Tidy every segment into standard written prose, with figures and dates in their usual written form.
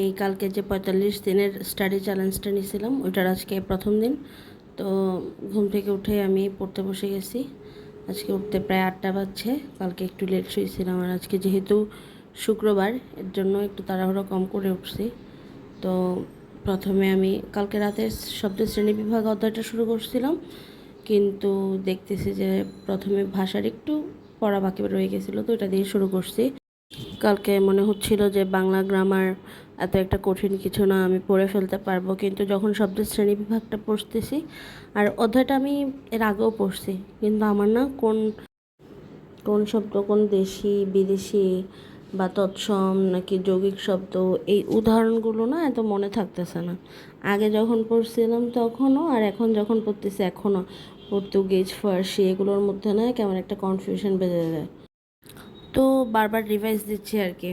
এই কালকে যে 45 দিনের স্টাডি চ্যালেঞ্জটা নিয়েছিলাম ওইটার আজকে প্রথম দিন। তো ঘুম থেকে উঠে আমি পড়তে বসে গেছি। আজকে উঠতে প্রায় 8টা বাজছে। কালকে একটু লেট শুয়েছিলাম, আর আজকে যেহেতু শুক্রবার এর জন্য একটু তাড়াহুড়ো কম করে উঠছি। তো প্রথমে আমি কালকে রাতে শব্দ শ্রেণীবিভাগ অধ্যায়টা শুরু করছিলাম, কিন্তু দেখতেছি যে প্রথমে ভাষার একটু পড়া বাকি রয়ে গেছিলো, তো এটা দিয়ে শুরু করছি। কালকে মনে হচ্ছিল যে বাংলা গ্রামার এত একটা কঠিন কিছু না, আমি পড়ে ফেলতে পারবো, কিন্তু যখন শব্দের শ্রেণীবিভাগটা পড়তেছি, আর অধ্যায়টা আমি এর আগেও পড়ছি, কিন্তু আমার না কোন কোন শব্দ কোন দেশি বিদেশি বা তৎসম নাকি যৌগিক শব্দ, এই উদাহরণগুলো না এত মনে থাকতেছে না। আগে যখন পড়ছিলাম তখনও, আর এখন যখন পড়তেছি এখনও পর্তুগিজ ফার্সি এগুলোর মধ্যে না কেমন একটা কনফিউশন বেজে যায়। তো বারবার রিভাইজ দিচ্ছি আর কি।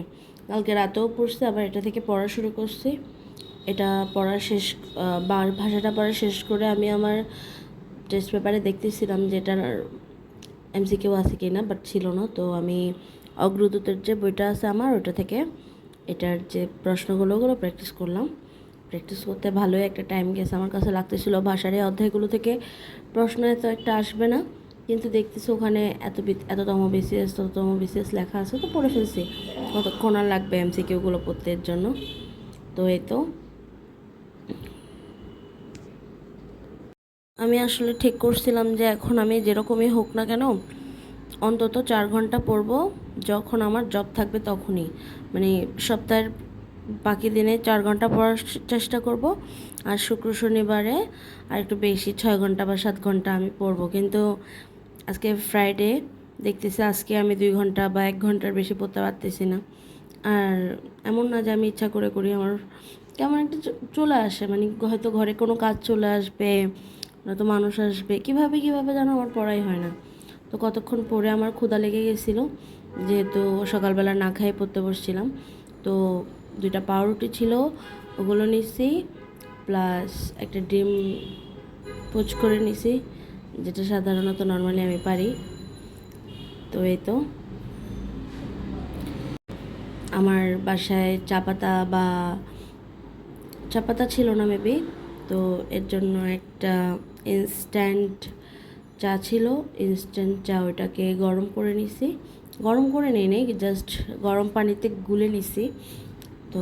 কালকে রাতেও পড়ছি, আবার এটা থেকে পড়া শুরু করছি। এটা পড়া শেষ ভাষাটা পড়া শেষ করে আমি আমার টেস্ট পেপারে দেখতেছিলাম যে এটার এমসিকিউ আছে কি না, বাট ছিল না। তো আমি অগ্রদূতের যে বইটা আছে আমার, ওটা থেকে এটার যে প্রশ্নগুলো ওগুলো প্র্যাকটিস করলাম। প্র্যাকটিস করতে ভালোই একটা টাইম গেছে। আমার কাছে লাগতেছিল ভাষার এই অধ্যায়গুলো থেকে প্রশ্ন এত একটা আসবে না, কিন্তু দেখতেছি ওখানে এততম বিসিএস তততম বিসিএস লেখা আছে, তো পড়ে ফেলছি। কতক্ষণ আর লাগবে এমসিকিউগুলো পড়তে এর জন্য। তো এই তো আমি আসলে ঠিক করছিলাম যে এখন আমি যেরকমই হোক না কেন অন্তত 4 ঘন্টা পড়বো, যখন আমার জব থাকবে তখনই। মানে সপ্তাহের বাকি দিনে 4 ঘন্টা পড়ার চেষ্টা করব, আর শুক্র শনিবারে আর একটু বেশি 6 ঘন্টা বা 7 ঘন্টা আমি পড়বো। কিন্তু আজকে ফ্রাইডে, দেখতেছি আজকে আমি 2 ঘন্টা বা 1 ঘন্টার বেশি পড়তে পারতেছি না। আর এমন না যে আমি ইচ্ছা করে করি, আমার কেমন একটা চলে আসে, মানে হয়তো ঘরে কোনো কাজ চলে আসবে, নয়তো মানুষ আসবে, কীভাবে যেন আমার পড়াই হয় না। তো কতক্ষণ পরে আমার ক্ষুধা লেগে গেছিলো, যেহেতু সকালবেলা না খেয়ে পড়তে বসছিলাম। তো 2টা পাউরুটি ছিল, ওগুলো নিছি, প্লাস একটা ডিম পোচ করে নিছি, যেটা সাধারণত নর্মালি আমি পারি। তো এই তো আমার বাসায় চা পাতা ছিল না মেবি, তো এর জন্য একটা ইনস্ট্যান্ট চা ছিল। ইনস্ট্যান্ট চা, ওইটাকে গরম করে নিছি, গরম করে নিই নি, জাস্ট গরম পানিতে গুলে নিছি। তো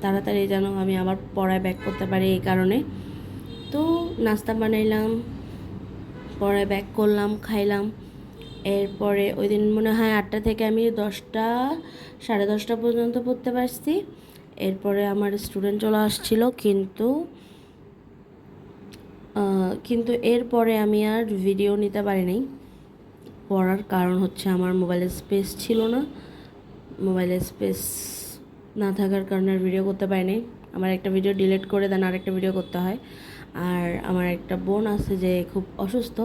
তাড়াতাড়ি যেন আমি আবার পড়ায় ব্যাক করতে পারি এই কারণে। তো নাস্তা বানাইলাম, পড়ায় ব্যাক করলাম, খাইলাম। এরপরে ওই দিন মনে হয় 8টা থেকে আমি 10টা 10:30 পর্যন্ত পড়তে পারছি। এরপরে আমার স্টুডেন্ট চলে আসছিল, কিন্তু এরপরে আমি আর ভিডিও নিতে পারিনি। পড়ার কারণ হচ্ছে আমার মোবাইলের স্পেস ছিল না। মোবাইলের স্পেস না থাকার কারণে আর ভিডিও করতে পারিনি। আমার একটা ভিডিও ডিলিট করে দেন আরেকটা ভিডিও করতে হয়। আর আমার একটা বোন আছে যে খুব অসুস্থ,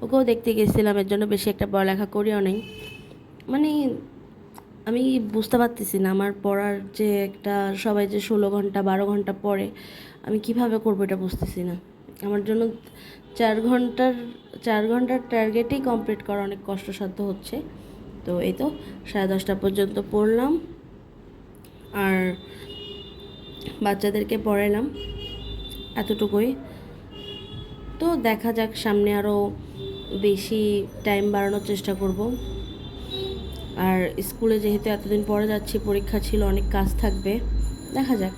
ওকেও দেখতে গেছিলাম, এর জন্য বেশি একটা পড়ালেখা করিও নেই। মানে আমি বুঝতে পারতেছি না আমার পড়ার যে একটা, সবাই যে 16 ঘন্টা 12 ঘন্টা পড়ে, আমি কিভাবে করবো এটা বুঝতেছি না। আমার জন্য 4 ঘন্টার টার্গেটেই কমপ্লিট করা অনেক কষ্টসাধ্য হচ্ছে। তো এই তো 10:30 পর্যন্ত পড়লাম, আর বাচ্চাদেরকে পড়াইলাম, এতটুকুই। তো দেখা যাক, সামনে আরও বেশি টাইম বাড়ানোর চেষ্টা করব। আর স্কুলে যেহেতু এতদিন পরে যাচ্ছি, পরীক্ষা ছিল, অনেক কাজ থাকবে, দেখা যাক।